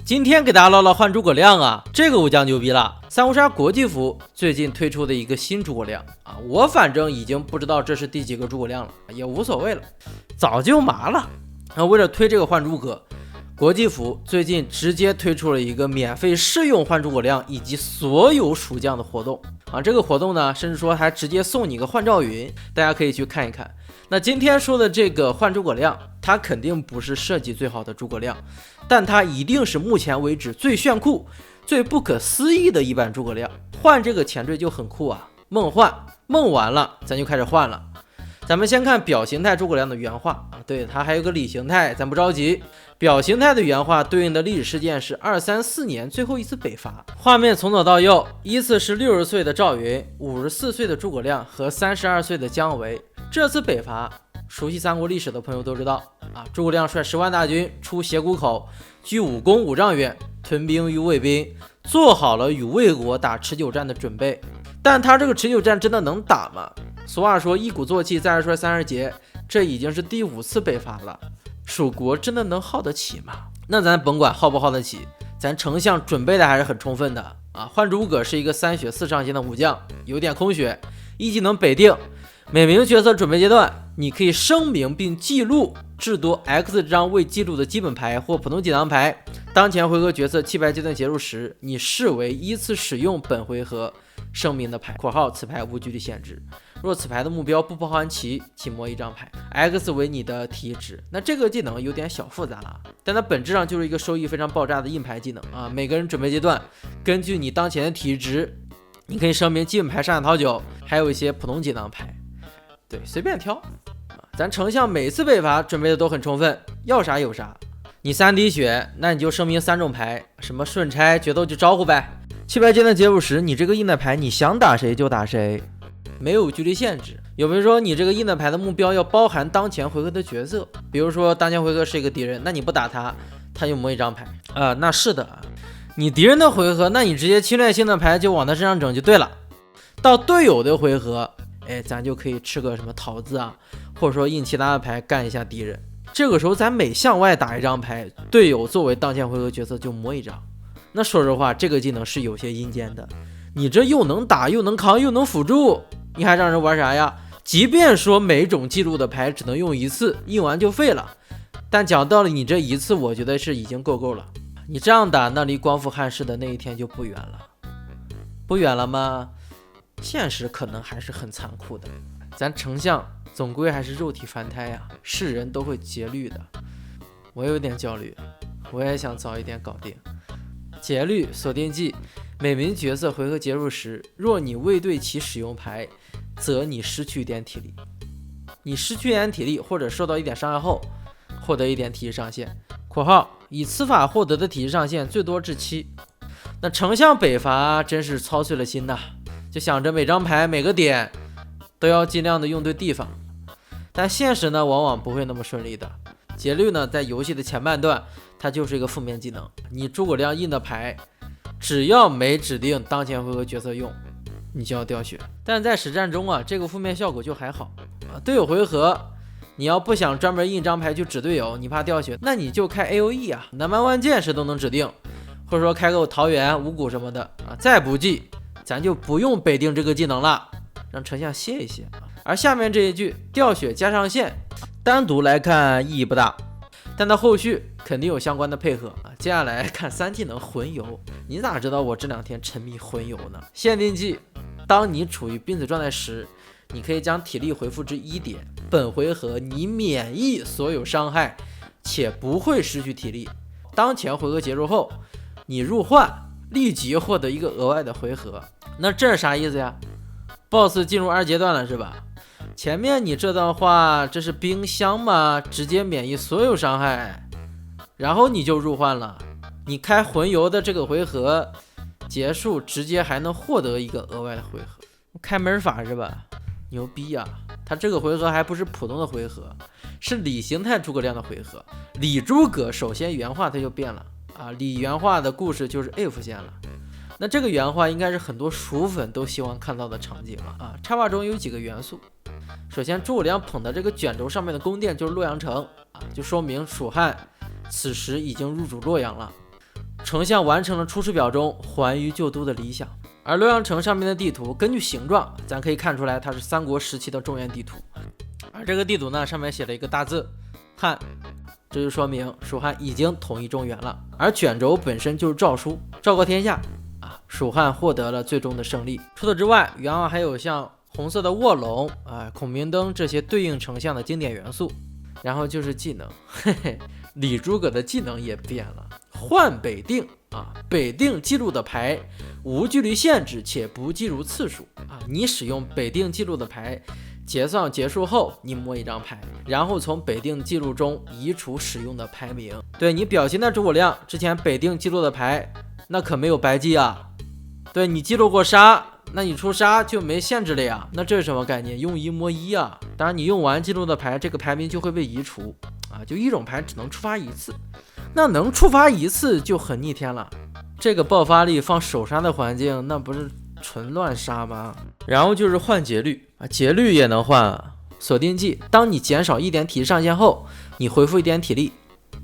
今天给大家唠唠换诸葛亮啊，这个武将牛逼了。三国杀国际服最近推出的一个新诸葛亮啊，我反正已经不知道这是第几个诸葛亮了，也无所谓了，早就麻了。为了推这个换诸葛，国际服最近直接推出了一个免费试用换诸葛亮以及所有蜀将的活动啊，这个活动呢，甚至说还直接送你个换赵云，大家可以去看一看。那今天说的这个换诸葛亮，它肯定不是设计最好的诸葛亮，但它一定是目前为止最炫酷、最不可思议的一版诸葛亮。换这个前缀就很酷啊，梦换，梦完了咱就开始换了。咱们先看表形态诸葛亮的原话啊，对，它还有个里形态，咱不着急。表形态的原话对应的历史事件是234年最后一次北伐。画面从左到右，依次是60岁的赵云、54岁的诸葛亮和32岁的姜维。这次北伐，熟悉三国历史的朋友都知道啊，诸葛亮率10万大军出斜谷口，距武功5丈远，屯兵于魏兵，做好了与魏国打持久战的准备。但他这个持久战真的能打吗？俗话说一鼓作气，再而衰30节，这已经是第5次北伐了，蜀国真的能耗得起吗？那咱甭管耗不耗得起，咱丞相准备的还是很充分的啊。换诸葛是一个3血4上限的武将，有点空血，一技能北定。每名角色准备阶段，你可以声明并记录至多 X 张未记录的基本牌或普通技能牌。当前回合角色弃牌阶段结束时，你视为依次使用本回合声明的牌（括号此牌无距离限制）。若此牌的目标不包含其，请摸1张牌 ，X 为你的体值。那这个技能有点小复杂啊，但它本质上就是一个收益非常爆炸的硬牌技能啊。每个人准备阶段，根据你当前的体值，你可以声明基本牌上下讨9，还有一些普通技能牌。对，随便挑。咱丞相每次北伐准备的都很充分，要啥有啥。你3滴血，那你就声明3种牌，什么顺拆、决斗就招呼呗。弃牌阶段结束时，你这个硬的牌你想打谁就打谁，没有距离限制。有没有说你这个硬的牌的目标要包含当前回合的角色？比如说当前回合是一个敌人，那你不打他，他就摸1张牌啊。那是的，你敌人的回合，那你直接侵略性的牌就往他身上整就对了。到队友的回合，咱就可以吃个什么桃子啊，或者说印其他的牌干一下敌人。这个时候咱每向外打1张牌，队友作为当前回合角色就摸1张。那说实话，这个技能是有些阴间的。你这又能打又能扛又能辅助，你还让人玩啥呀？即便说每种记录的牌只能用1次，印完就废了，但讲道理，你这1次我觉得是已经够了。你这样打，那离光复汉室的那一天就不远了。不远了吗？现实可能还是很残酷的，咱丞相总归还是肉体凡胎呀，是人都会节律的。我有点焦虑，我也想早一点搞定。节律锁定技，每名角色回合结束时，若你未对其使用牌，则你失去1点体力。你失去1点体力或者受到1点伤害后，获得1点体质上限（括号以此法获得的体质上限最多至7）。那丞相北伐真是操碎了心呐，就想着每张牌每个点都要尽量的用对地方，但现实呢往往不会那么顺利的。节律呢在游戏的前半段它就是一个负面技能，你诸葛亮印的牌只要没指定当前回合角色用，你就要掉血。但在实战中啊，这个负面效果就还好啊。队友回合你要不想专门印张牌去指队友，你怕掉血，那你就开 AOE 啊，南蛮万剑是都能指定，或者说开个桃园五谷什么的啊。再不济咱就不用北定这个技能了，让丞相歇一歇。而下面这一句掉血加上限，单独来看意义不大，但它后续肯定有相关的配合啊。接下来看3技能魂游，你咋知道我这2天沉迷魂游呢？限定技，当你处于濒死状态时，你可以将体力回复至1点，本回合你免疫所有伤害，且不会失去体力。当前回合结束后，你入换立即获得1个额外的回合。那这是啥意思呀？ BOSS 进入2阶段了是吧？前面你这段话这是冰箱吗？直接免疫所有伤害，然后你就入换了。你开魂游的这个回合结束，直接还能获得1个额外的回合，开门法是吧？牛逼啊！他这个回合还不是普通的回合，是李形态诸葛亮的回合。李诸葛首先原话他就变了啊，李原话的故事就是 if 线了。那这个原话应该是很多蜀粉都希望看到的场景了啊。插画中有几个元素，首先诸葛亮捧的这个卷轴上面的宫殿就是洛阳城啊，就说明蜀汉此时已经入主洛阳了。丞相完成了出师表中还于旧都的理想。而洛阳城上面的地图，根据形状，咱可以看出来它是三国时期的中原地图。而这个地图呢，上面写了一个大字汉，这就说明蜀汉已经统一中原了。而卷轴本身就是诏书，昭告天下啊，蜀汉获得了最终的胜利。除此之外，原案还有像红色的卧龙啊、孔明灯这些对应丞相的经典元素。然后就是技能，嘿嘿，李诸葛的技能也变了，换北定啊，北定记录的牌无距离限制且不计入次数啊，你使用北定记录的牌，结算结束后你摸一张牌，然后从北定记录中移除使用的牌名。对你表现的诸葛亮之前北定记录的牌，那可没有白记啊。对你记录过杀，那你出杀就没限制了呀，那这是什么概念？用一摸一啊！当然你用完记录的牌，这个牌名就会被移除啊，就一种牌只能触发一次，那能触发一次就很逆天了。这个爆发力放首杀的环境，那不是纯乱杀吗？然后就是换节律啊，节律也能换啊。锁定技，当你减少1点体力上限后，你恢复1点体力。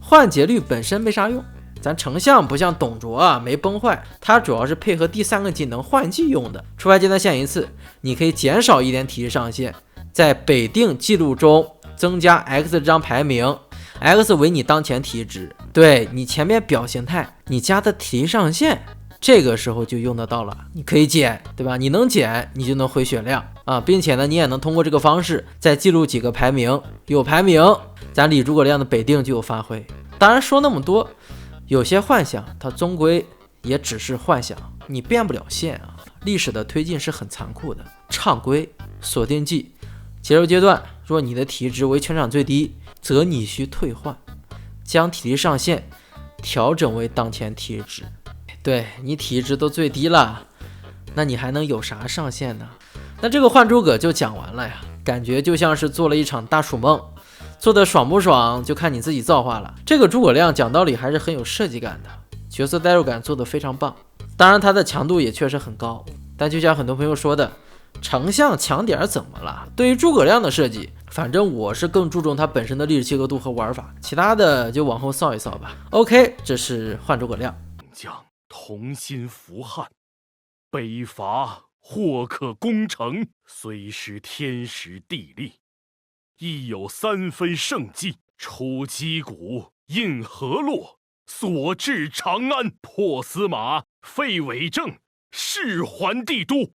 换节律本身没啥用。咱丞相不像董卓啊，没崩坏，他主要是配合第3个技能换技用的。触发阶段限1次，你可以减少1点体力上限，在北定记录中增加 X 这张牌名 ，X 为你当前体值，对你前面表形态你加的体力上限，这个时候就用得到了。你可以减，对吧？你能减，你就能回血量啊，并且呢，你也能通过这个方式再记录几个牌名，有牌名，咱李诸葛亮的北定就有发挥。当然说那么多。有些幻想，它终归也只是幻想，你变不了现啊！历史的推进是很残酷的。常规锁定技，结束阶段，若你的体值为全场最低，则你需退换，将体力上限调整为当前体值。对你体值都最低了，那你还能有啥上限呢？那这个换诸葛就讲完了呀，感觉就像是做了一场大蜀梦。做的爽不爽就看你自己造化了。这个诸葛亮讲道理还是很有设计感的，角色代入感做得非常棒。当然他的强度也确实很高，但就像很多朋友说的，丞相强点怎么了？对于诸葛亮的设计，反正我是更注重他本身的历史契合度和玩法，其他的就往后扫一扫吧。OK， 这是换诸葛亮。将同心扶汉，北伐或可攻城，虽失天时地利，亦有3分胜计。出击鼓，印河洛，所至长安，破司马，废伪政，事还帝都。